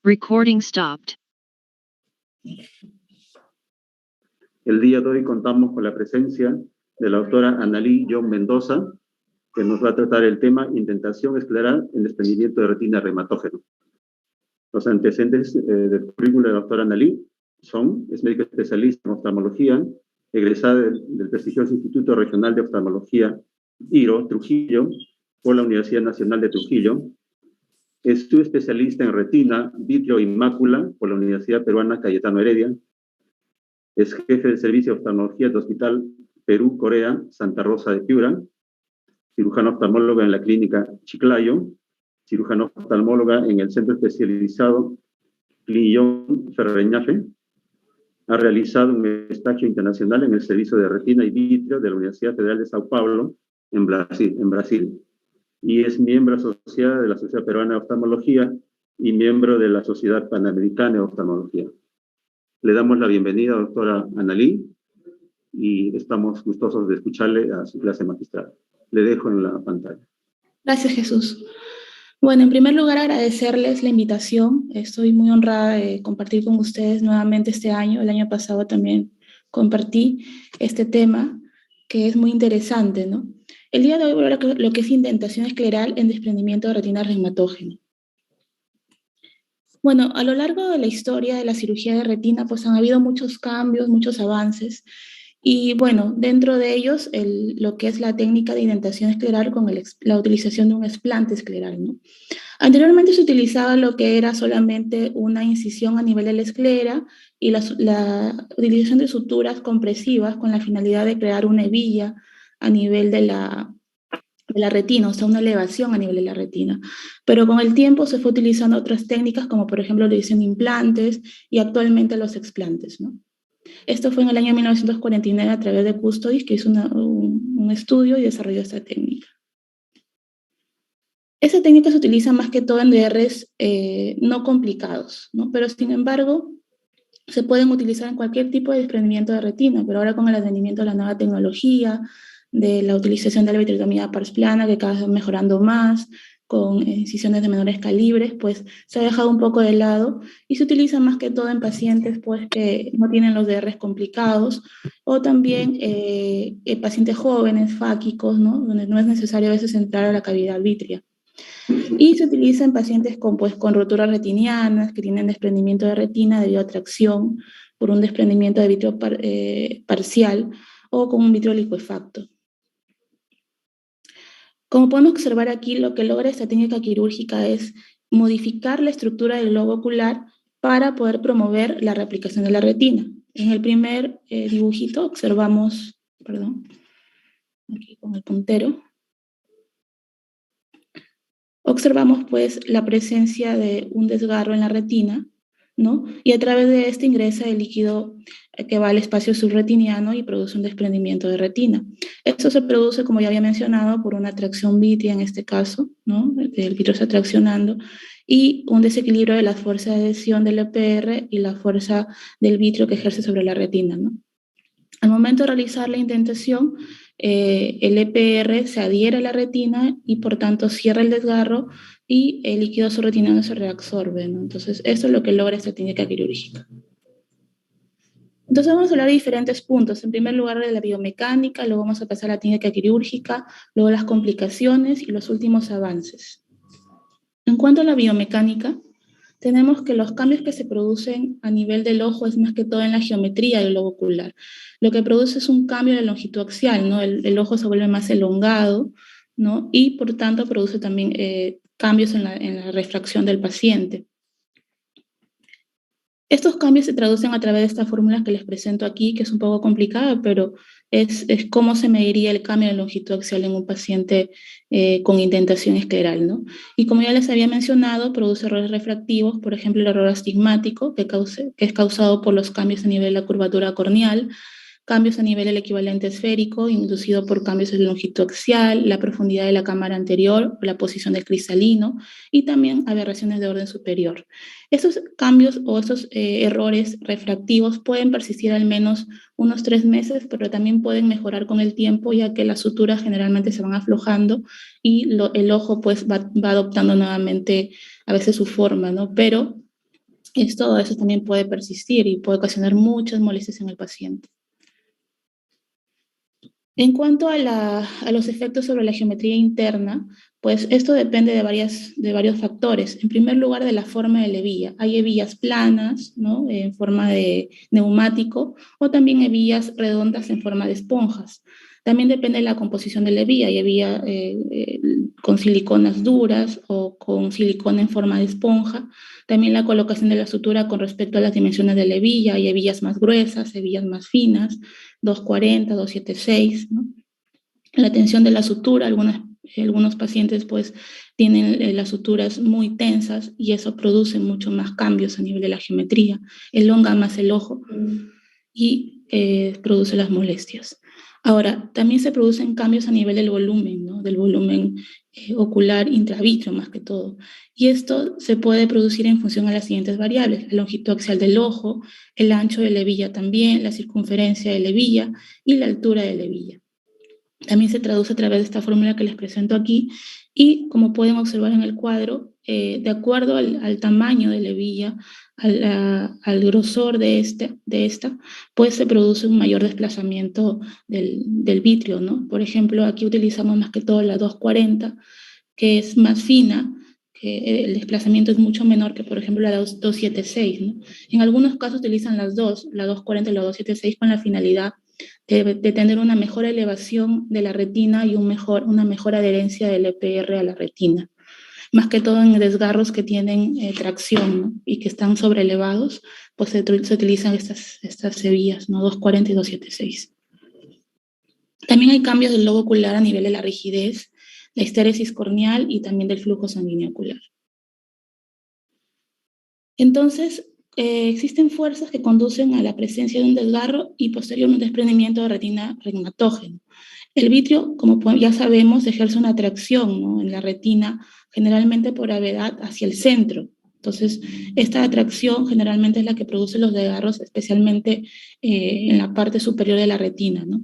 Recording stopped. El día de hoy contamos con la presencia de la doctora Analí John Mendoza, que nos va a tratar el tema indentación escleral en desprendimiento de retina reumatógeno. Los antecedentes del currículo de la doctora Analí es médica especialista en oftalmología, egresada del prestigioso Instituto Regional de Oftalmología IRO, Trujillo, por la Universidad Nacional de Trujillo. Es subespecialista en retina, vitrio y mácula por la Universidad Peruana Cayetano Heredia. Es jefe del servicio de oftalmología del Hospital Perú, Corea, Santa Rosa de Piura, cirujano oftalmóloga en la clínica Chiclayo, cirujano oftalmóloga en el centro especializado Clinillón Ferreñafe. Ha realizado un estágio internacional en el servicio de retina y vitrio de la Universidad Federal de Sao Paulo, en Brasil. Y es miembro asociada de la Sociedad Peruana de Oftalmología y miembro de la Sociedad Panamericana de Oftalmología. Le damos la bienvenida, doctora Analí, y estamos gustosos de escucharle a su clase magistral. Le dejo en la pantalla. Gracias, Jesús. Bueno, en primer lugar, agradecerles la invitación. Estoy muy honrada de compartir con ustedes nuevamente este año. El año pasado también compartí este tema, que es muy interesante, ¿no? El día de hoy voy a hablar de lo que es indentación escleral en desprendimiento de retina reumatógeno. Bueno, a lo largo de la historia de la cirugía de retina, pues han habido muchos cambios, muchos avances. Y bueno, dentro de ellos, lo que es la técnica de indentación escleral con la utilización de un explante escleral, ¿no? Anteriormente se utilizaba lo que era solamente una incisión a nivel de la esclera y la utilización de suturas compresivas con la finalidad de crear una hebilla a nivel de la retina, o sea, una elevación a nivel de la retina. Pero con el tiempo se fue utilizando otras técnicas, como por ejemplo la utilización de implantes y actualmente los explantes, ¿no? Esto fue en el año 1949 a través de Custodis, que hizo un estudio y desarrolló esta técnica. Esta técnica se utiliza más que todo en DRs no complicados, ¿no? Pero sin embargo, se pueden utilizar en cualquier tipo de desprendimiento de retina, pero ahora con el advenimiento de la nueva tecnología, de la utilización de la vitrectomía pars plana, que cada vez va mejorando más, con incisiones de menores calibres, pues se ha dejado un poco de lado y se utiliza más que todo en pacientes pues, que no tienen los DRs complicados, o también pacientes jóvenes, fáquicos, ¿no? Donde no es necesario a veces entrar a la cavidad vítrea. Y se utiliza en pacientes con roturas retinianas, que tienen desprendimiento de retina debido a tracción por un desprendimiento de vitrio parcial o con un vitrio licuefacto. Como podemos observar aquí, lo que logra esta técnica quirúrgica es modificar la estructura del globo ocular para poder promover la reaplicación de la retina. En el primer dibujito observamos, aquí con el puntero, observamos pues la presencia de un desgarro en la retina, ¿no? Y a través de este ingresa el líquido que va al espacio subretiniano y produce un desprendimiento de retina. Esto se produce, como ya había mencionado, por una atracción vitrea en este caso, ¿no? El vitrio está traccionando, y un desequilibrio de la fuerza de adhesión del EPR y la fuerza del vitrio que ejerce sobre la retina, ¿no? Al momento de realizar la indentación, el EPR se adhiere a la retina y por tanto cierra el desgarro y el líquido subretiniano se reabsorbe, ¿no? Entonces, eso es lo que logra esta técnica quirúrgica. Entonces vamos a hablar de diferentes puntos. En primer lugar de la biomecánica, luego vamos a pasar a la técnica quirúrgica, luego las complicaciones y los últimos avances. En cuanto a la biomecánica, tenemos que los cambios que se producen a nivel del ojo es más que todo en la geometría del globo ocular. Lo que produce es un cambio de longitud axial, ¿no? El ojo se vuelve más elongado, ¿no? Y por tanto produce también cambios en la refracción del paciente. Estos cambios se traducen a través de esta fórmula que les presento aquí, que es un poco complicada, pero es cómo se mediría el cambio de longitud axial en un paciente con indentación escleral, ¿no? Y como ya les había mencionado, produce errores refractivos, por ejemplo, el error astigmático, que es causado por los cambios a nivel de la curvatura corneal, cambios a nivel del equivalente esférico, inducido por cambios en longitud axial, la profundidad de la cámara anterior, la posición del cristalino, y también aberraciones de orden superior. Estos cambios o estos errores refractivos pueden persistir al menos unos 3 meses, pero también pueden mejorar con el tiempo, ya que las suturas generalmente se van aflojando y el ojo pues va adoptando nuevamente a veces su forma, ¿no? Pero Esto a veces también puede persistir y puede ocasionar muchas molestias en el paciente. En cuanto a los efectos sobre la geometría interna, pues esto depende de varios factores. En primer lugar, de la forma de la hebilla. Hay hebillas planas, ¿no?, en forma de neumático, o también hebillas redondas en forma de esponjas. También depende de la composición de la hebilla. Hay hebilla con siliconas duras o con silicona en forma de esponja. También la colocación de la sutura con respecto a las dimensiones de la hebilla. Hay hebillas más gruesas, hebillas más finas, 240, 276, ¿no? La tensión de la sutura, algunos pacientes pues tienen las suturas muy tensas y eso produce mucho más cambios a nivel de la geometría, elonga más el ojo y produce las molestias. Ahora, también se producen cambios a nivel del volumen, ¿no?, del volumen ocular intravítreo más que todo. Y esto se puede producir en función a las siguientes variables: la longitud axial del ojo, el ancho de la hebilla también, la circunferencia de la hebilla y la altura de la hebilla. También se traduce a través de esta fórmula que les presento aquí y, como pueden observar en el cuadro, de acuerdo al tamaño de la hebilla, al grosor de esta, pues se produce un mayor desplazamiento del vitrio, ¿no? Por ejemplo, aquí utilizamos más que todo la 240, que es más fina, que el desplazamiento es mucho menor que, por ejemplo, la 276, ¿no? En algunos casos utilizan las dos, la 240 y la 276, con la finalidad de tener una mejor elevación de la retina y una mejor adherencia del EPR a la retina. Más que todo en desgarros que tienen tracción, ¿no?, y que están sobreelevados, pues se utilizan estas hebillas, ¿no?, 240 y 276. También hay cambios del lobo ocular a nivel de la rigidez, la histéresis corneal y también del flujo sanguíneo ocular. Entonces, existen fuerzas que conducen a la presencia de un desgarro y posterior un desprendimiento de retina reumatógeno. El vitrio, como ya sabemos, ejerce una atracción, ¿no?, en la retina, generalmente por gravedad hacia el centro. Entonces, esta atracción generalmente es la que produce los desgarros, especialmente en la parte superior de la retina, ¿no?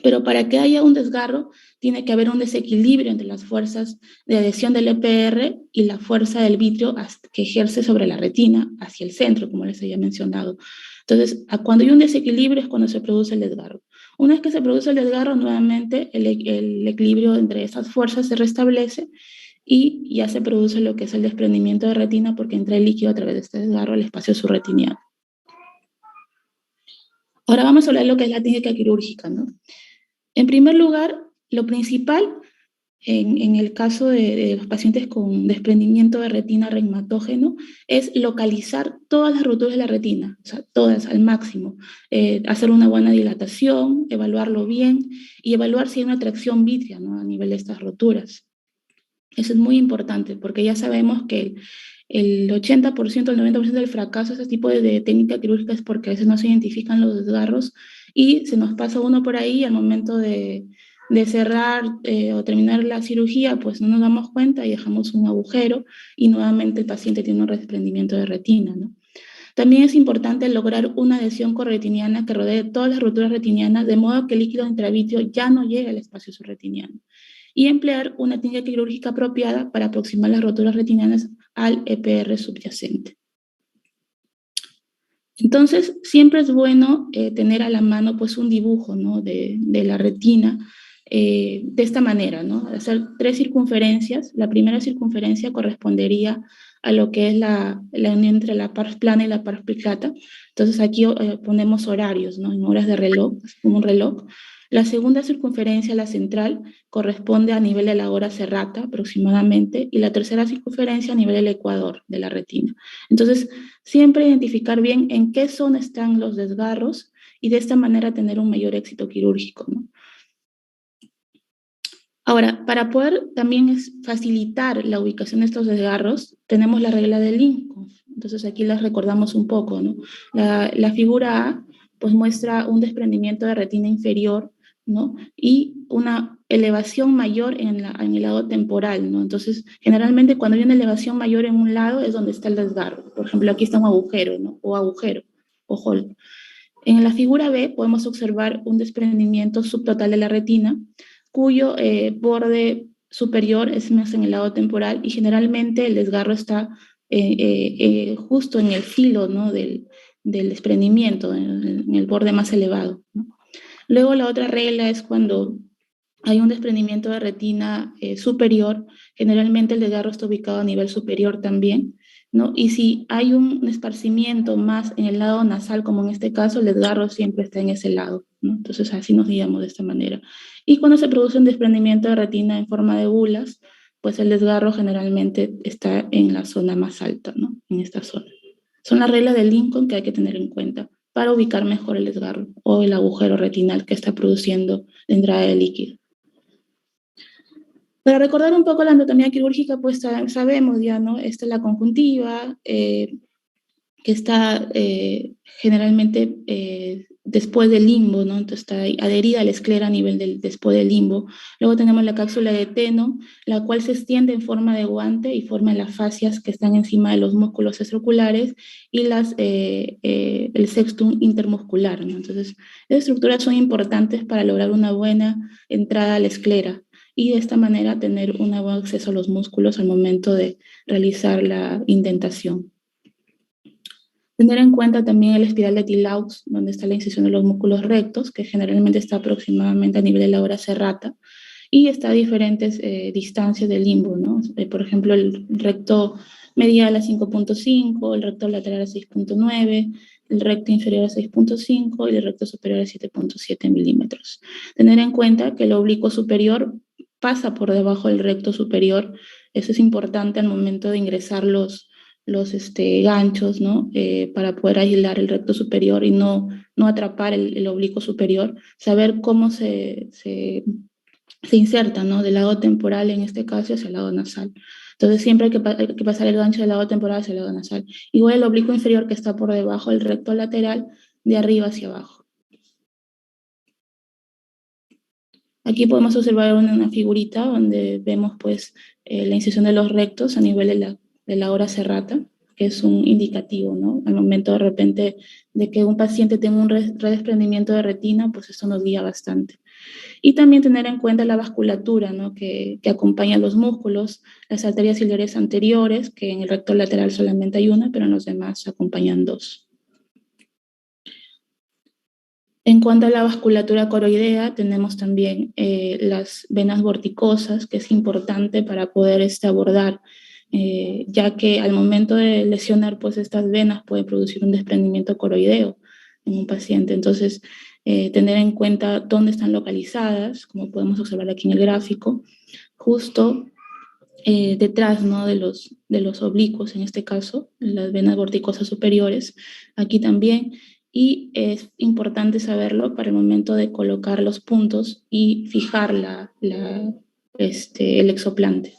Pero para que haya un desgarro, tiene que haber un desequilibrio entre las fuerzas de adhesión del EPR y la fuerza del vitrio que ejerce sobre la retina hacia el centro, como les había mencionado. Entonces, cuando hay un desequilibrio es cuando se produce el desgarro. Una vez que se produce el desgarro, nuevamente el equilibrio entre esas fuerzas se restablece y ya se produce lo que es el desprendimiento de retina, porque entra el líquido a través de este desgarro al espacio subretiniano. Ahora vamos a hablar de lo que es la técnica quirúrgica, ¿no? En primer lugar, lo principal en el caso de los pacientes con desprendimiento de retina reumatógeno es localizar todas las roturas de la retina, o sea, todas al máximo, hacer una buena dilatación, evaluarlo bien y evaluar si hay una atracción vítrea, ¿no?, a nivel de estas roturas. Eso es muy importante porque ya sabemos que el 80%, el 90% del fracaso de ese tipo de técnica quirúrgica es porque a veces no se identifican los desgarros y se nos pasa uno por ahí al momento de cerrar o terminar la cirugía, pues no nos damos cuenta y dejamos un agujero y nuevamente el paciente tiene un desprendimiento de retina, ¿no? También es importante lograr una adhesión corretiniana que rodee todas las roturas retinianas, de modo que el líquido intravíteo ya no llegue al espacio subretiniano, y emplear una técnica quirúrgica apropiada para aproximar las roturas retinianas al EPR subyacente. Entonces, siempre es bueno tener a la mano pues un dibujo, ¿no?, de la retina de esta manera, ¿no? Hacer 3 circunferencias. La primera circunferencia correspondería a lo que es la unión entre la pars plana y la pars plicata. Entonces aquí ponemos horarios, ¿no?, en horas de reloj, como un reloj. La segunda circunferencia, la central, corresponde a nivel de la hora serrata aproximadamente, y la tercera circunferencia a nivel del ecuador de la retina. Entonces, siempre identificar bien en qué zona están los desgarros y de esta manera tener un mayor éxito quirúrgico, ¿no? Ahora, para poder también facilitar la ubicación de estos desgarros, tenemos la regla de Lincoln. Entonces aquí las recordamos un poco, ¿no? La figura A pues muestra un desprendimiento de retina inferior, ¿no?, y una elevación mayor en el lado temporal, ¿no? Entonces, generalmente cuando hay una elevación mayor en un lado es donde está el desgarro. Por ejemplo, aquí está un agujero, ¿no?, o agujero, o hole. En la figura B podemos observar un desprendimiento subtotal de la retina, cuyo borde superior es más en el lado temporal, y generalmente el desgarro está justo en el filo, ¿no?, del desprendimiento, en el borde más elevado, ¿no? Luego la otra regla es cuando hay un desprendimiento de retina superior, generalmente el desgarro está ubicado a nivel superior también, ¿no? Y si hay un esparcimiento más en el lado nasal, como en este caso, el desgarro siempre está en ese lado, ¿no? Entonces así nos guiamos de esta manera. Y cuando se produce un desprendimiento de retina en forma de bulas, pues el desgarro generalmente está en la zona más alta, ¿no? En esta zona. Son las reglas de Lincoln que hay que tener en cuenta para ubicar mejor el desgarro o el agujero retinal que está produciendo la entrada de líquido. Para recordar un poco la anatomía quirúrgica, pues sabemos ya, ¿no? Esta es la conjuntiva, que está generalmente después del limbo, ¿no? Entonces está adherida a la esclera a nivel después del limbo. Luego tenemos la cápsula de Teno, la cual se extiende en forma de guante y forma las fascias que están encima de los músculos extraoculares y el sextum intermuscular, ¿no? Entonces, estas estructuras son importantes para lograr una buena entrada a la esclera y de esta manera tener un buen acceso a los músculos al momento de realizar la indentación. Tener en cuenta también el espiral de Tillaux, donde está la incisión de los músculos rectos, que generalmente está aproximadamente a nivel de la hora serrata, y está a diferentes distancias del limbo, ¿no? Por ejemplo, el recto medial a 5.5, el recto lateral a 6.9, el recto inferior a 6.5 y el recto superior a 7.7 milímetros. Tener en cuenta que el oblicuo superior pasa por debajo del recto superior. Eso es importante al momento de ingresar los ganchos, ¿no? Para poder aislar el recto superior y no atrapar el oblicuo superior, saber cómo se inserta, ¿no? Del lado temporal, en este caso, hacia el lado nasal. Entonces siempre hay que pasar el gancho del lado temporal hacia el lado nasal. Igual el oblicuo inferior que está por debajo del recto lateral, de arriba hacia abajo. Aquí podemos observar una figurita donde vemos pues la incisión de los rectos a nivel de la hora serrata, que es un indicativo, ¿no? Al momento de repente de que un paciente tenga un redesprendimiento de retina, pues esto nos guía bastante. Y también tener en cuenta la vasculatura, ¿no? que acompaña los músculos, las arterias ciliares anteriores, que en el recto lateral solamente hay una, pero en los demás acompañan dos. En cuanto a la vasculatura coroidea, tenemos también las venas vorticosas, que es importante para poder abordar, ya que al momento de lesionar pues, estas venas puede producir un desprendimiento coroideo en un paciente. Entonces, tener en cuenta dónde están localizadas, como podemos observar aquí en el gráfico, justo detrás, ¿no? de los oblicuos, en este caso, las venas vorticosas superiores, aquí también. Y es importante saberlo para el momento de colocar los puntos y fijar el exoplante.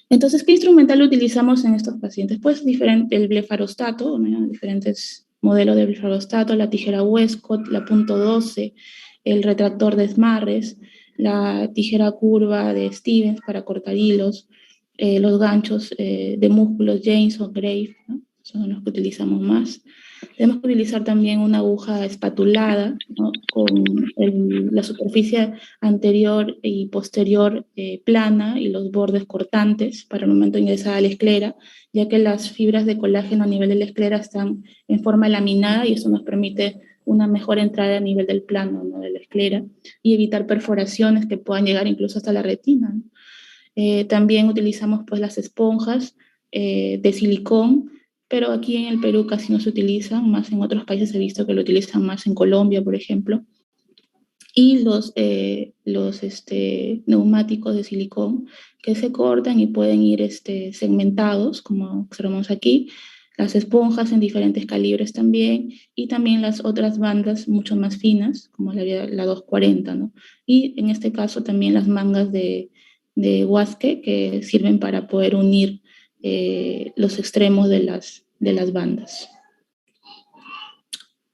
Entonces, ¿qué instrumental utilizamos en estos pacientes? Pues el blefarostato, ¿no? Diferentes modelos de blefarostato, la tijera Westcott, la .12, el retractor de Smarres, la tijera curva de Stevens para cortar hilos, los ganchos de músculos James o Grave, ¿no? Son los que utilizamos más. Tenemos que utilizar también una aguja espatulada, ¿no? Con la superficie anterior y posterior plana y los bordes cortantes para el momento de ingresar a la esclera, ya que las fibras de colágeno a nivel de la esclera están en forma laminada y eso nos permite una mejor entrada a nivel del plano, ¿no? de la esclera y evitar perforaciones que puedan llegar incluso hasta la retina, ¿no? También utilizamos pues, las esponjas de silicón, pero aquí en el Perú casi no se utilizan, más en otros países he visto que lo utilizan más en Colombia, por ejemplo. Y los neumáticos de silicón que se cortan y pueden ir segmentados, como observamos aquí, las esponjas en diferentes calibres también, y también las otras bandas mucho más finas, como la 240, ¿no? Y en este caso también las mangas de Waske, que sirven para poder unir los extremos de las bandas.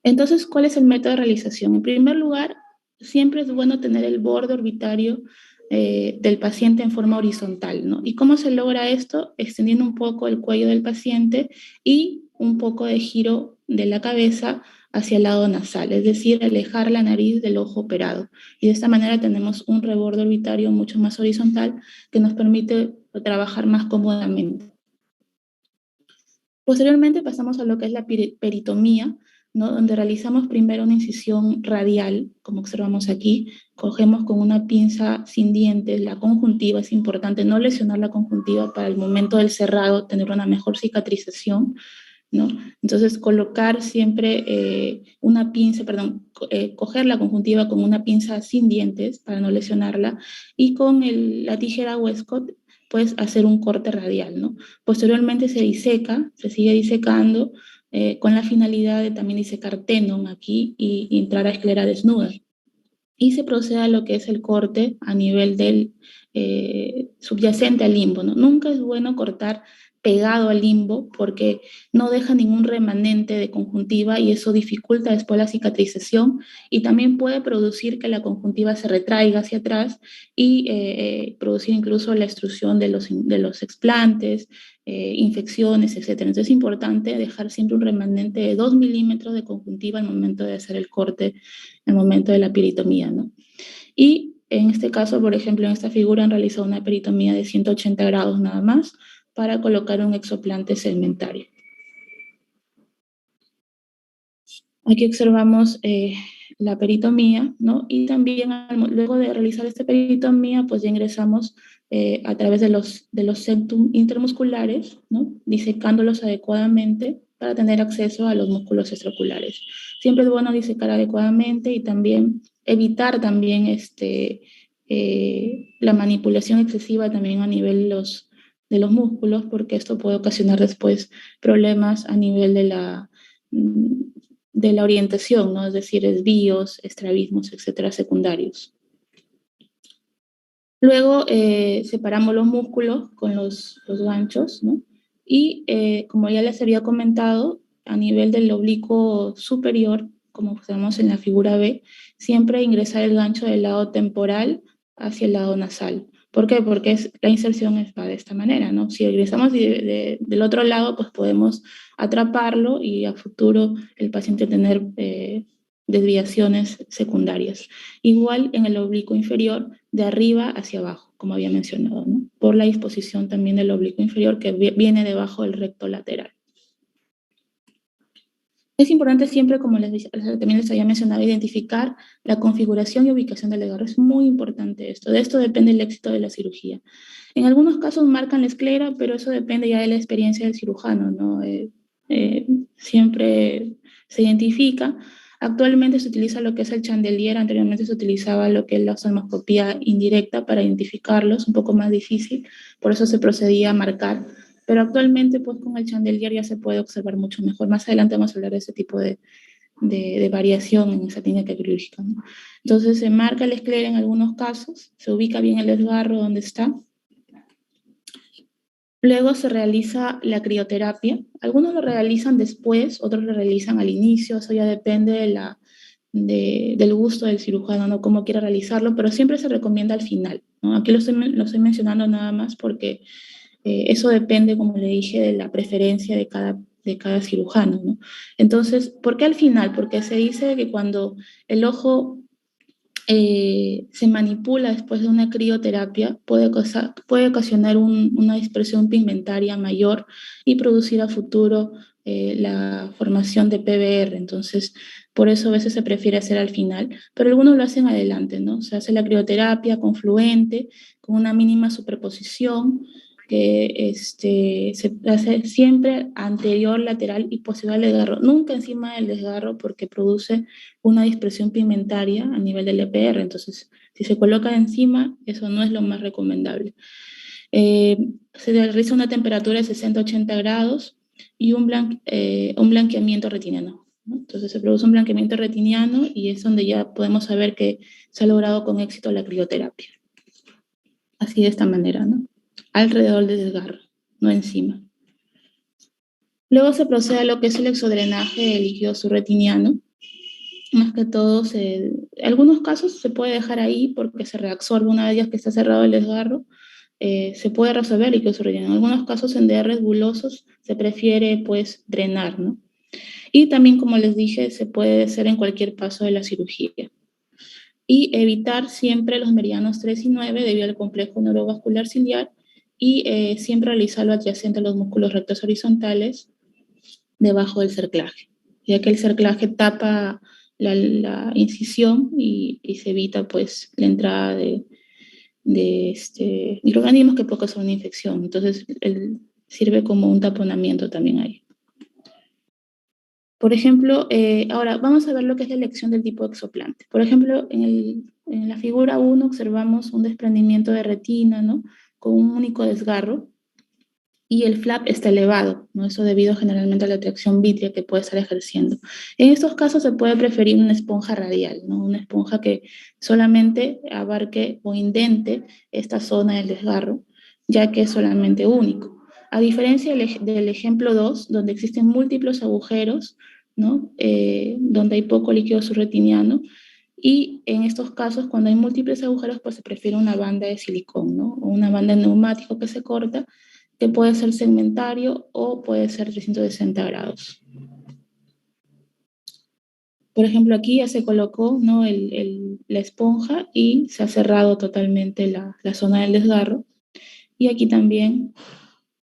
Entonces, ¿cuál es el método de realización? En primer lugar, siempre es bueno tener el borde orbitario del paciente en forma horizontal, ¿no? ¿Y cómo se logra esto? Extendiendo un poco el cuello del paciente y un poco de giro de la cabeza hacia el lado nasal, es decir, alejar la nariz del ojo operado. Y de esta manera tenemos un reborde orbitario mucho más horizontal que nos permite trabajar más cómodamente. Posteriormente pasamos a lo que es la peritomía, ¿no? Donde realizamos primero una incisión radial, como observamos aquí, cogemos con una pinza sin dientes, la conjuntiva es importante, no lesionar la conjuntiva para el momento del cerrado, tener una mejor cicatrización, ¿no? Entonces colocar siempre una pinza, coger la conjuntiva con una pinza sin dientes para no lesionarla, y con la tijera Westcott puedes hacer un corte radial, ¿no? Posteriormente se diseca, se sigue disecando con la finalidad de también disecar tendón aquí y entrar a esclera desnuda. Y se procede a lo que es el corte a nivel del subyacente al limbo, ¿no? Nunca es bueno cortar pegado al limbo porque no deja ningún remanente de conjuntiva y eso dificulta después la cicatrización y también puede producir que la conjuntiva se retraiga hacia atrás y producir incluso la extrusión de los explantes, infecciones, etc. Entonces es importante dejar siempre un remanente de 2 milímetros de conjuntiva al momento de hacer el corte, al momento de la peritomía, ¿no? Y en este caso, por ejemplo, en esta figura han realizado una peritomía de 180 grados nada más para colocar un exoplante segmentario. Aquí observamos la peritomía, ¿no? Y también luego de realizar esta peritomía, pues ya ingresamos a través de los septum intermusculares, ¿no? Disecándolos adecuadamente para tener acceso a los músculos extraoculares. Siempre es bueno disecar adecuadamente y también evitar también la manipulación excesiva también a nivel de los músculos, porque esto puede ocasionar después problemas a nivel de la orientación, ¿no? Es decir, desvíos, estrabismos, etcétera, secundarios. Luego separamos los músculos con los ganchos, ¿no? Y como ya les había comentado, a nivel del oblicuo superior, como observamos en la figura B, siempre ingresar el gancho del lado temporal hacia el lado nasal. ¿Por qué? Porque la inserción va de esta manera, ¿no? Si ingresamos del otro lado, pues podemos atraparlo y a futuro el paciente tener desviaciones secundarias. Igual en el oblicuo inferior, de arriba hacia abajo, como había mencionado, ¿no? Por la disposición también del oblicuo inferior que viene debajo del recto lateral. Es importante siempre, como también les había mencionado, identificar la configuración y ubicación del desgarro. Es muy importante esto. De esto depende el éxito de la cirugía. En algunos casos marcan la esclera, pero eso depende ya de la experiencia del cirujano, ¿no? Siempre se identifica. Actualmente se utiliza lo que es el chandelier, anteriormente se utilizaba lo que es la oftalmoscopía indirecta para identificarlos, un poco más difícil, por eso se procedía a marcar. Pero actualmente, pues con el chandelier ya se puede observar mucho mejor. Más adelante vamos a hablar de ese tipo de variación en esa técnica quirúrgica, ¿no? Entonces se marca el esclera en algunos casos, se ubica bien el desgarro donde está. Luego se realiza la crioterapia. Algunos lo realizan después, otros lo realizan al inicio, eso ya depende del gusto del cirujano, ¿no? Cómo quiera realizarlo, pero siempre se recomienda al final, ¿no? Aquí lo estoy mencionando nada más porque eso depende, como le dije, de la preferencia de cada cirujano, ¿no? Entonces, ¿por qué al final? Porque se dice que cuando el ojo se manipula después de una crioterapia, puede ocasionar una dispersión pigmentaria mayor y producir a futuro la formación de PBR. Entonces, por eso a veces se prefiere hacer al final, pero algunos lo hacen adelante, ¿no? Se hace la crioterapia con fluente, con una mínima superposición, que se hace siempre anterior, lateral y posterior al desgarro, nunca encima del desgarro porque produce una dispersión pigmentaria a nivel del EPR. Entonces, si se coloca encima, eso no es lo más recomendable. Se realiza una temperatura de 60-80 grados y un blanqueamiento retiniano, ¿no? Entonces se produce un blanqueamiento retiniano y es donde ya podemos saber que se ha logrado con éxito la crioterapia. Así de esta manera, ¿no? Alrededor del desgarro, no encima. Luego se procede a lo que es el exodrenaje del líquido subretiniano. Más que todo, en algunos casos se puede dejar ahí porque se reabsorbe una vez que está cerrado el desgarro, se puede resolver el líquido subretiniano. En algunos casos, en DRs bulosos, se prefiere pues drenar, ¿no? Y también, como les dije, se puede hacer en cualquier paso de la cirugía. Y evitar siempre los meridianos 3 y 9 debido al complejo neurovascular ciliar y siempre realizarlo adyacente a los músculos rectos horizontales debajo del cerclaje, ya que el cerclaje tapa la incisión y se evita pues la entrada de microorganismos que pueden causar una infección. Entonces, sirve como un taponamiento también ahí. Por ejemplo, ahora vamos a ver lo que es la elección del tipo de exoplante. Por ejemplo, en la figura 1 observamos un desprendimiento de retina, ¿no? Con un único desgarro, y el flap está elevado, ¿no? Eso debido generalmente a la atracción vítrea que puede estar ejerciendo. En estos casos se puede preferir una esponja radial, ¿no? Una esponja que solamente abarque o indente esta zona del desgarro, ya que es solamente único. A diferencia del ejemplo 2, donde existen múltiples agujeros, ¿no? Donde hay poco líquido subretiniano, y en estos casos, cuando hay múltiples agujeros, pues se prefiere una banda de silicón, ¿no? O una banda de neumático que se corta, que puede ser segmentario o puede ser 360 grados. Por ejemplo, aquí ya se colocó, ¿no? La esponja y se ha cerrado totalmente la zona del desgarro. Y aquí también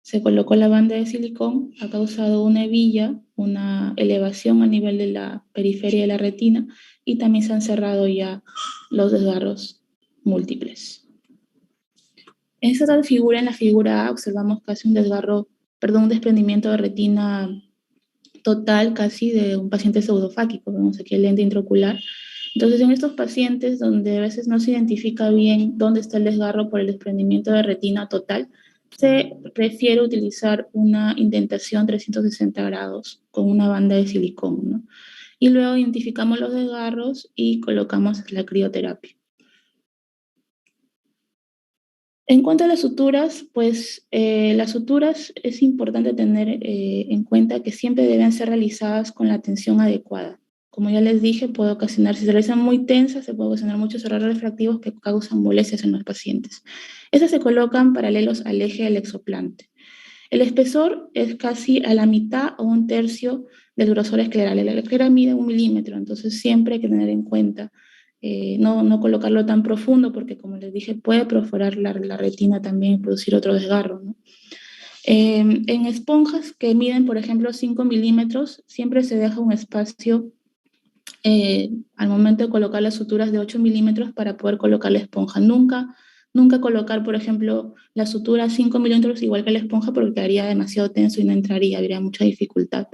se colocó la banda de silicón, ha causado una hebilla, una elevación a nivel de la periferia de la retina, y también se han cerrado ya los desgarros múltiples. En esta tal figura, en la figura A, observamos casi un desprendimiento de retina total casi de un paciente pseudofáquico. Vemos aquí el lente intraocular. Entonces, en estos pacientes donde a veces no se identifica bien dónde está el desgarro por el desprendimiento de retina total, se prefiere utilizar una indentación 360 grados con una banda de silicón, ¿no? Y luego identificamos los desgarros y colocamos la crioterapia. En cuanto a las suturas, pues las suturas es importante tener en cuenta que siempre deben ser realizadas con la tensión adecuada. Como ya les dije, puede ocasionar, si se realizan muy tensas, se puede ocasionar muchos errores refractivos que causan molestias en los pacientes. Estas se colocan paralelos al eje del exoplante. El espesor es casi a la mitad o un tercio del grosor escleral. La esclera mide 1 milímetro, entonces siempre hay que tener en cuenta no colocarlo tan profundo porque, como les dije, puede perforar la retina también y producir otro desgarro, ¿no? En esponjas que miden, por ejemplo, 5 milímetros, siempre se deja un espacio al momento de colocar las suturas de 8 milímetros para poder colocar la esponja. Nunca colocar, por ejemplo, la sutura 5 milímetros igual que la esponja porque quedaría demasiado tenso y no entraría, habría mucha dificultad.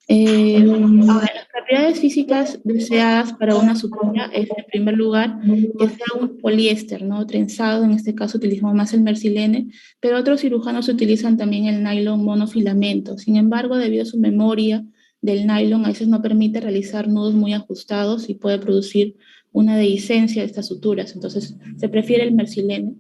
Ahora, las propiedades físicas deseadas para una sutura es, en primer lugar, que sea un poliéster, ¿no? Trenzado, en este caso utilizamos más el mersilene, pero otros cirujanos utilizan también el nylon monofilamento. Sin embargo, debido a su memoria del nylon, a veces no permite realizar nudos muy ajustados y puede producir una dehiscencia de estas suturas. Entonces, se prefiere el mersilene.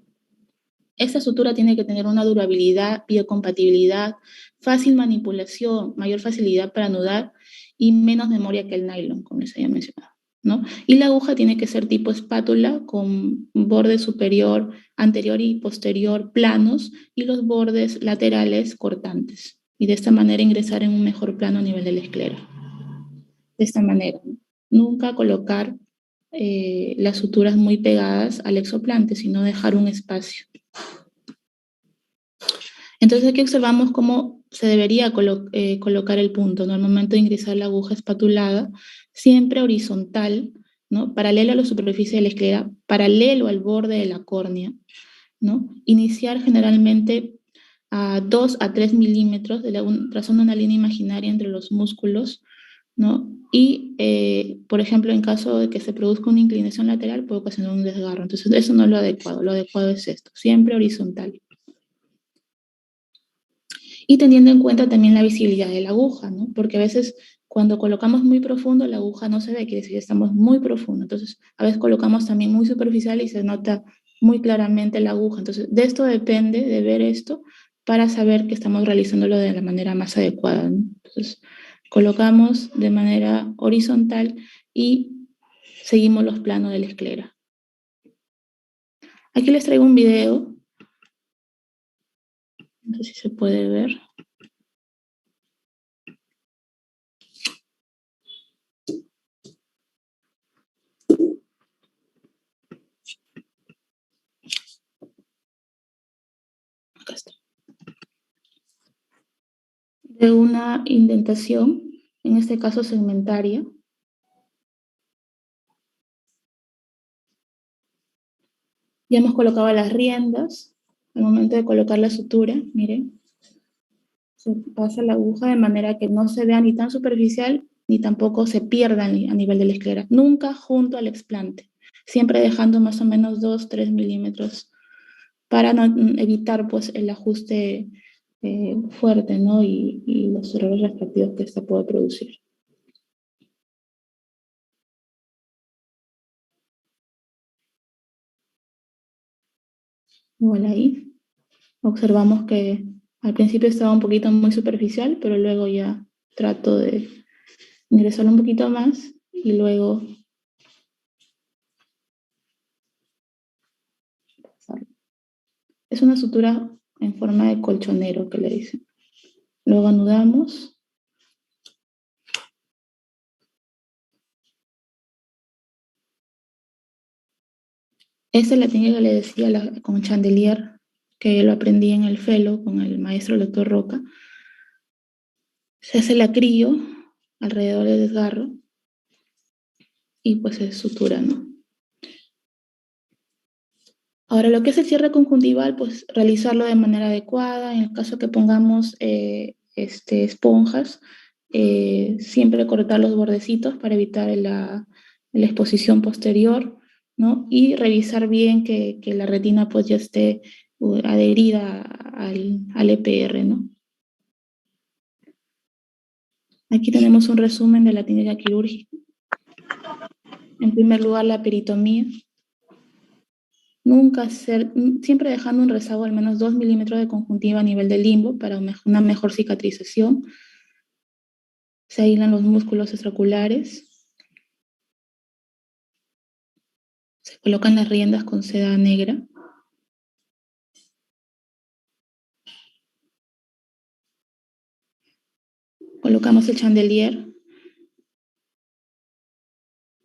Esta sutura tiene que tener una durabilidad, biocompatibilidad, fácil manipulación, mayor facilidad para anudar y menos memoria que el nylon, como les había mencionado, ¿no? Y la aguja tiene que ser tipo espátula con borde superior, anterior y posterior planos y los bordes laterales cortantes. Y de esta manera ingresar en un mejor plano a nivel de la esclera. De esta manera, ¿no? Nunca colocar las suturas muy pegadas al exoplante, sino dejar un espacio. Entonces aquí observamos cómo se debería colocar el punto, ¿no? Al momento de ingresar la aguja espatulada, siempre horizontal, ¿no? Paralelo a la superficie de la esclera, paralelo al borde de la córnea, ¿no? Iniciar generalmente a 2 a 3 milímetros, trazando una línea imaginaria entre los músculos, ¿no? Y, por ejemplo, en caso de que se produzca una inclinación lateral, puede ocasionar un desgarro. Entonces, eso no es lo adecuado es esto, siempre horizontal. Y teniendo en cuenta también la visibilidad de la aguja, ¿no? Porque a veces cuando colocamos muy profundo, la aguja no se ve, quiere decir que estamos muy profundo. Entonces, a veces colocamos también muy superficial y se nota muy claramente la aguja. Entonces, de esto depende, de ver esto, para saber que estamos realizándolo de la manera más adecuada, ¿no? Entonces, colocamos de manera horizontal y seguimos los planos de la esclera. Aquí les traigo un video, no sé si se puede ver. Acá está. De una indentación, en este caso segmentaria. Ya hemos colocado las riendas. Al momento de colocar la sutura, miren, se pasa la aguja de manera que no se vea ni tan superficial ni tampoco se pierda a nivel de la esclera. Nunca junto al explante, siempre dejando más o menos 2-3 milímetros para no, evitar pues el ajuste fuerte, ¿no? Y los errores refractivos que esta puede producir. Igual ahí observamos que al principio estaba un poquito muy superficial, pero luego ya trato de ingresarlo un poquito más y luego pasarlo. Es una sutura en forma de colchonero que le dicen. Luego anudamos. Esta es la técnica que le decía con chandelier, que lo aprendí en el fellow con el maestro el doctor Roca. Se hace el acrillo alrededor del desgarro y pues se sutura, ¿no? Ahora, lo que es el cierre conjuntival, pues realizarlo de manera adecuada. En el caso que pongamos esponjas, siempre cortar los bordecitos para evitar la exposición posterior, ¿no? Y revisar bien que la retina pues ya esté adherida al EPR, ¿no? Aquí tenemos un resumen de la técnica quirúrgica. En primer lugar, la peritomía. Siempre dejando un rezago al menos 2 milímetros de conjuntiva a nivel del limbo para una mejor cicatrización. Se aíslan los músculos extraoculares. Se colocan las riendas con seda negra. Colocamos el chandelier.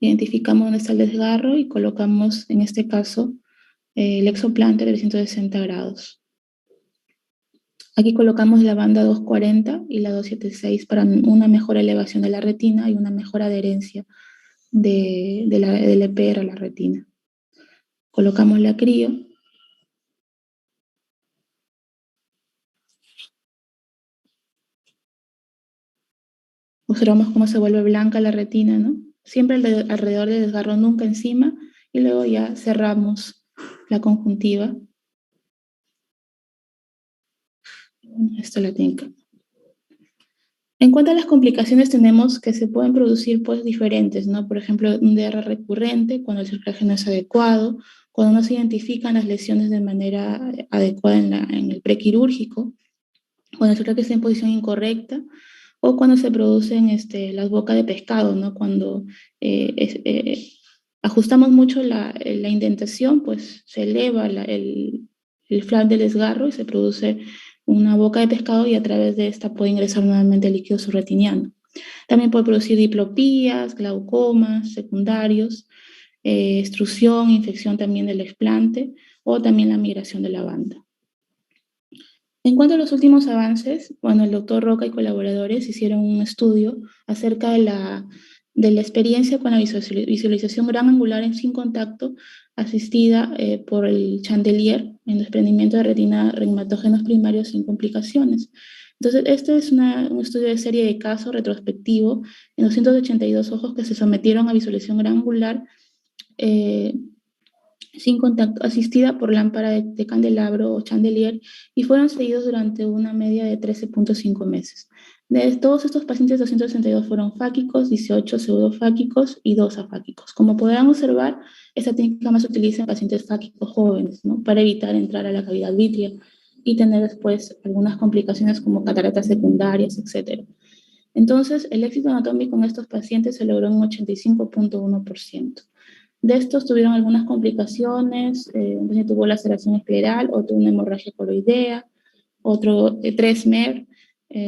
Identificamos dónde está el desgarro y colocamos, en este caso, el exoplanter de 160 grados. Aquí colocamos la banda 240 y la 276 para una mejor elevación de la retina y una mejor adherencia del EPR a la retina. Colocamos la crío. Observamos cómo se vuelve blanca la retina, ¿no? Siempre alrededor del desgarro, nunca encima, y luego ya cerramos la conjuntiva. Esta es la técnica. En cuanto a las complicaciones, tenemos que se pueden producir pues diferentes, ¿no? Por ejemplo, un DR recurrente, cuando el cerclaje no es adecuado, cuando no se identifican las lesiones de manera adecuada en el prequirúrgico, cuando el cerclaje está en posición incorrecta, o cuando se producen las bocas de pescado, ¿no? Cuando ajustamos mucho la indentación, pues se eleva el flap del desgarro y se produce una boca de pescado y a través de esta puede ingresar nuevamente el líquido subretiniano. También puede producir diplopías, glaucomas secundarios, extrusión, infección también del explante o también la migración de la banda. En cuanto a los últimos avances, bueno, el doctor Roca y colaboradores hicieron un estudio acerca de la experiencia con la visualización gran angular sin contacto asistida por el chandelier en desprendimiento de retina reumatógenos primarios sin complicaciones. Entonces, este es un estudio de serie de casos retrospectivo en 282 ojos que se sometieron a visualización gran angular sin contacto, asistida por lámpara de candelabro o chandelier, y fueron seguidos durante una media de 13.5 meses. De todos estos pacientes, 262 fueron fáquicos, 18 pseudofáquicos y 2 afáquicos. Como podrán observar, esta técnica más se utiliza en pacientes fáquicos jóvenes, ¿no? Para evitar entrar a la cavidad vítrea y tener después algunas complicaciones como cataratas secundarias, etc. Entonces, el éxito anatómico en estos pacientes se logró en un 85.1%. De estos tuvieron algunas complicaciones, un paciente tuvo laceración escleral, otro una hemorragia coloidea, otro 3 MER,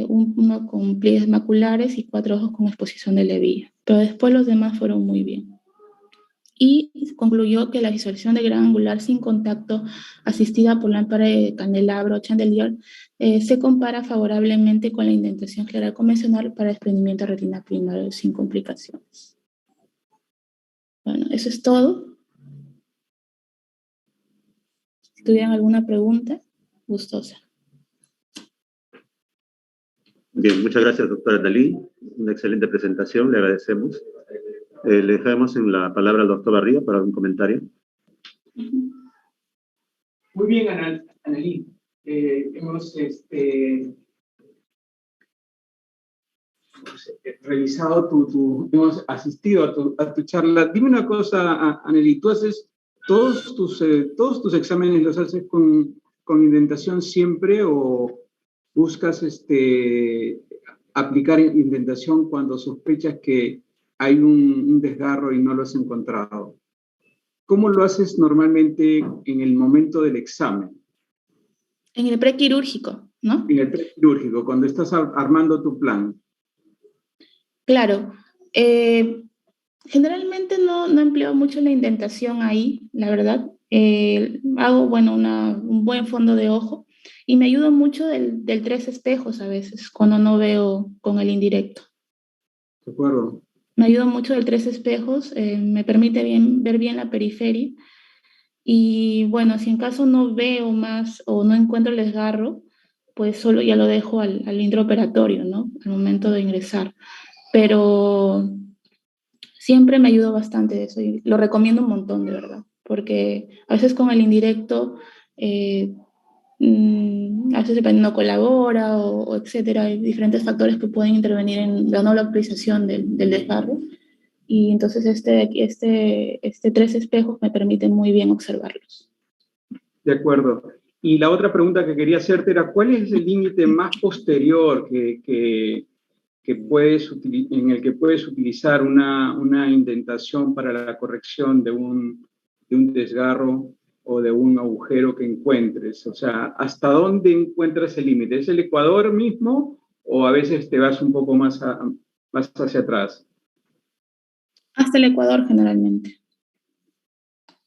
uno con pliegues maculares y 4 ojos con exposición de levía. Pero después los demás fueron muy bien. y concluyó que la visualización de gran angular sin contacto asistida por lámpara de candelabro o chandelier se compara favorablemente con la indentación escleral convencional para desprendimiento de retina primario sin complicaciones. Bueno, eso es todo. Si tuvieran alguna pregunta, gustosa. Bien, muchas gracias, doctora Andalí. Una excelente presentación, le agradecemos. Le dejamos en la palabra al doctor Barriga para un comentario. Muy bien, Annalí. Hemos revisado hemos asistido a tu charla. Dime una cosa, Annalí, ¿tú haces todos tus exámenes los haces con indentación siempre o buscas aplicar indentación cuando sospechas que hay un desgarro y no lo has encontrado? ¿Cómo lo haces normalmente en el momento del examen? En el prequirúrgico, ¿no? En el prequirúrgico, cuando estás armando tu plan. Claro. Generalmente no empleo mucho la indentación ahí, la verdad. Hago, bueno, un buen fondo de ojo y me ayudo mucho del 3 espejos a veces, cuando no veo con el indirecto. De acuerdo. Me ayuda mucho del 3 espejos, me permite ver bien la periferia. Y bueno, si en caso no veo más o no encuentro el desgarro, pues solo ya lo dejo al intraoperatorio, ¿no? Al momento de ingresar. Pero siempre me ayuda bastante eso y lo recomiendo un montón, de verdad, porque a veces con el indirecto, a veces no colabora o etcétera, hay diferentes factores que pueden intervenir en la no localización del desgarro. Y entonces este 3 espejos me permiten muy bien observarlos. De acuerdo. Y la otra pregunta que quería hacerte era, ¿cuál es el límite más posterior en el que puedes utilizar una indentación para la corrección de un desgarro o de un agujero que encuentres? O sea, ¿hasta dónde encuentras el límite? ¿Es el ecuador mismo o a veces te vas un poco más hacia atrás? Hasta el ecuador generalmente.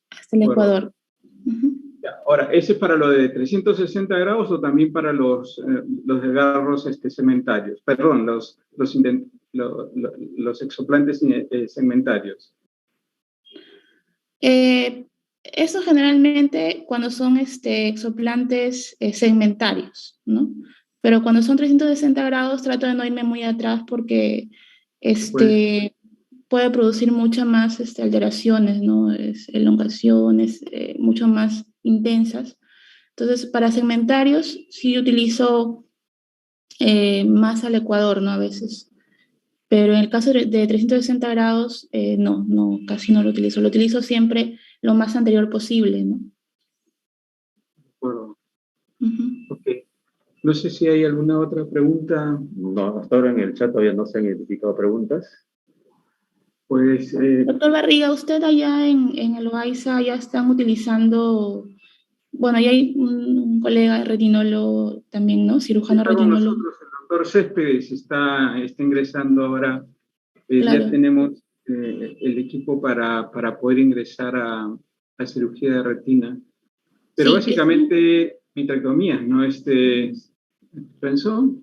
Hasta el ecuador. Ahora, ¿ese es para lo de 360 grados o también para los desgarros segmentarios? Perdón, los exoplantes segmentarios. Eso generalmente cuando son exoplantes segmentarios, ¿no? Pero cuando son 360 grados trato de no irme muy atrás porque puede producir muchas más alteraciones, ¿no? Elongaciones mucho más intensas. Entonces, para segmentarios sí utilizo más al ecuador, ¿no? A veces. Pero en el caso de 360 grados, no, casi no lo utilizo. Lo utilizo siempre lo más anterior posible, ¿no? Bueno, okay. No sé si hay alguna otra pregunta. No, hasta ahora en el chat todavía no se han identificado preguntas. Pues, doctor Barriga, usted allá en el OAISA ya están utilizando, bueno, ya hay un colega retinólogo también, ¿no? Cirujano retinólogo. Nosotros, el doctor Céspedes está ingresando ahora. Claro. Ya tenemos el equipo para poder ingresar a cirugía de retina. Pero sí, básicamente vitrectomías, ¿no? ¿Renzo?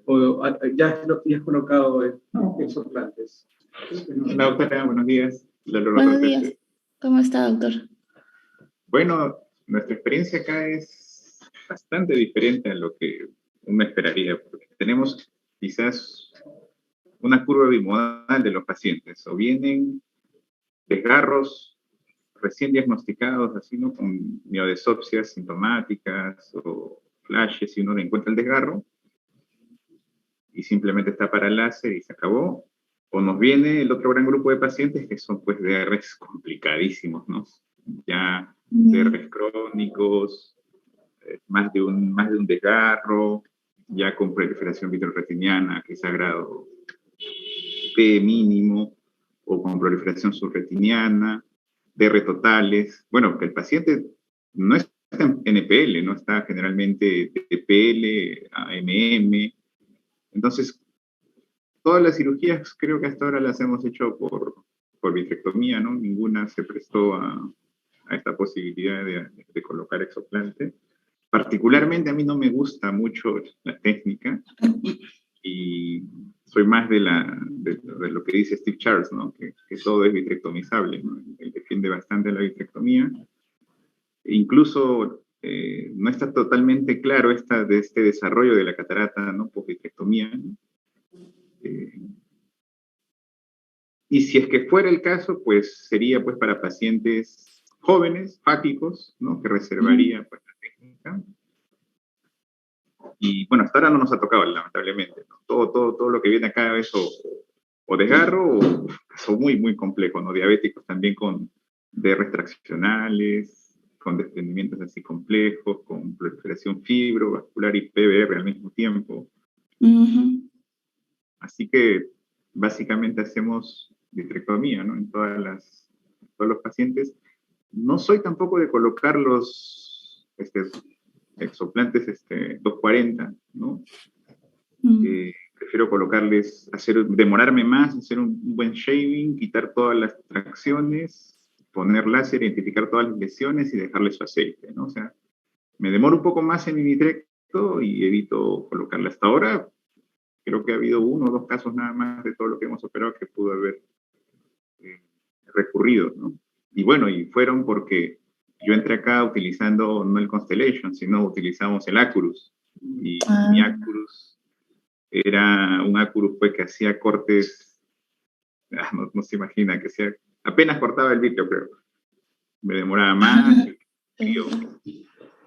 ¿O ya has colocado exoplantes? Hola, doctora, buenos días. Buenos días. ¿Cómo está, doctor? Bueno, nuestra experiencia acá es bastante diferente a lo que uno esperaría, porque tenemos quizás una curva bimodal de los pacientes. O vienen desgarros recién diagnosticados, así, ¿no? Con miodesopsias sintomáticas o flashes, y uno le encuentra el desgarro y simplemente está para láser y se acabó. O nos viene el otro gran grupo de pacientes que son pues DRs complicadísimos, ¿no? Ya DRs crónicos, más de un desgarro, ya con proliferación vitrorretiniana, quizá grado P mínimo, o con proliferación subretiniana, DR totales. Bueno, que el paciente no está en NPL, no está generalmente TPL, AMM. Entonces, todas las cirugías creo que hasta ahora las hemos hecho por por vitrectomía, ¿no? Ninguna se prestó a esta posibilidad de colocar exoplante. Particularmente a mí no me gusta mucho la técnica y soy más de lo que dice Steve Charles, ¿no? Que todo es vitrectomizable, ¿no? Él defiende bastante la vitrectomía. Incluso no está totalmente claro de este desarrollo de la catarata, ¿no? Por vitrectomía, ¿no? Y si es que fuera el caso, pues sería pues para pacientes jóvenes, fácicos, ¿no? Que reservaría pues la técnica. Y bueno, hasta ahora no nos ha tocado, lamentablemente, ¿no? Todo lo que viene acá es o desgarro o muy, muy complejo, ¿no? Diabéticos también con DR traccionales, con desprendimientos así complejos, con proliferación fibrovascular y PBR al mismo tiempo. Así que básicamente hacemos vitrectomía, ¿no? En todos los pacientes. No soy tampoco de colocar los exoplantes 240, ¿no? Prefiero colocarles, demorarme más, hacer un buen shaving, quitar todas las tracciones, poner láser, identificar todas las lesiones y dejarle su aceite, ¿no? O sea, me demoro un poco más en mi vitrecto y evito colocarla. Hasta ahora creo que ha habido 1 o 2 casos nada más de todo lo que hemos operado que pudo haber recurrido, ¿no? Y bueno, y fueron porque yo entré acá utilizando no el Constellation, sino utilizamos el Accurus. Y mi Accurus era un Accurus pues, que hacía cortes, no se imagina, que apenas cortaba el vítreo, pero me demoraba más.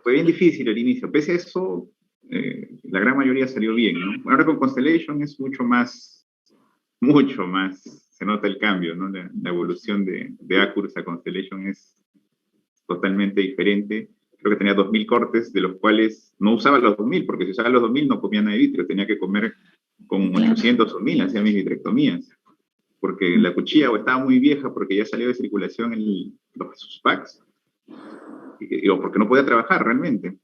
Fue bien difícil el inicio. Pese a eso, la gran mayoría salió bien, ¿no? Bueno, ahora con Constellation es mucho más, se nota el cambio, ¿no? La evolución de Accurus a Constellation es totalmente diferente. Creo que tenía 2000 cortes, de los cuales no usaba los 2000, porque si usaba los 2000 no comía nada de vitrio, tenía que comer con 800 o 1000, hacía mis vitrectomías, porque la cuchilla o estaba muy vieja, porque ya salió de circulación sus packs, o porque no podía trabajar realmente.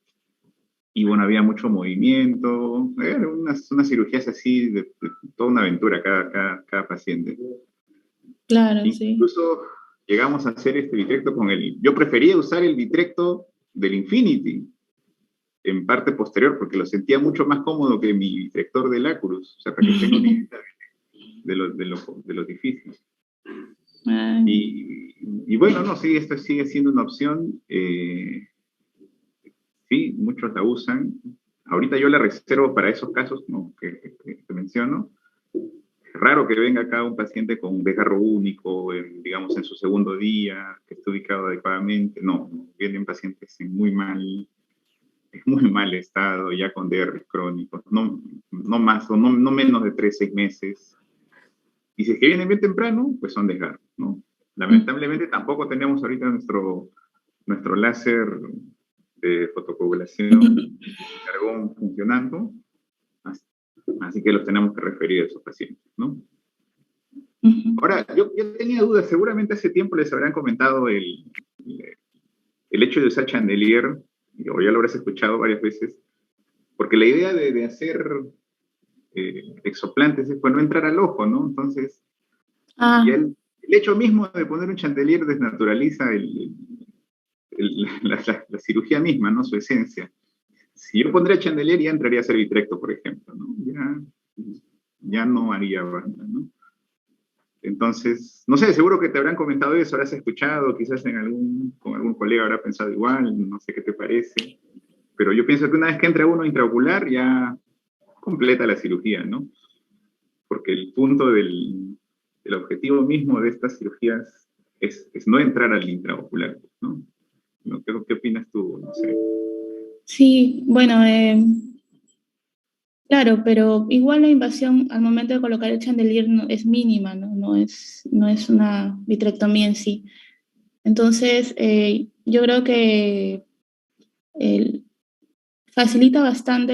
Y bueno, había mucho movimiento, eran unas cirugías así, de toda una aventura cada paciente. Claro, Incluso llegamos a hacer este vitrecto yo prefería usar el vitrecto del Infinity en parte posterior, porque lo sentía mucho más cómodo que mi vitrector del Accurus, o sea, para que tenga una idea de lo difícil. Y bueno, no, sí, esto sigue siendo una opción, sí, muchos la usan. Ahorita yo la reservo para esos casos, ¿no? que te menciono. Es raro que venga acá un paciente con un desgarro único, digamos, en su segundo día, que esté ubicado adecuadamente. No, vienen pacientes en muy mal estado, ya con DR crónicos, no más, o no menos de 3-6 meses. Y si es que vienen bien temprano, pues son desgarros, ¿no? Lamentablemente tampoco tenemos ahorita nuestro láser de fotocoagulación cargón funcionando, así que los tenemos que referir a esos pacientes, ¿no? Ahora, yo tenía dudas, seguramente hace tiempo les habrán comentado el hecho de usar chandelier, o ya lo habrás escuchado varias veces, porque la idea de hacer exoplantes es pues no entrar al ojo, ¿no? Entonces, ya el hecho mismo de poner un chandelier desnaturaliza la cirugía misma, ¿no? Su esencia. Si yo pondría chandelier, ya entraría a hacer vitrecto, por ejemplo, ¿no? Ya no haría banda, ¿no? Entonces, no sé, seguro que te habrán comentado eso, habrás escuchado, quizás con algún colega habrá pensado igual, no sé qué te parece. Pero yo pienso que una vez que entra uno intraocular, ya completa la cirugía, ¿no? Porque el punto el objetivo mismo de estas cirugías es no entrar al intraocular, ¿no? ¿Qué opinas tú? No sé. Sí, bueno, claro, pero igual la invasión al momento de colocar el chandelier es mínima, ¿no? No es una vitrectomía en sí. Entonces, yo creo que facilita bastante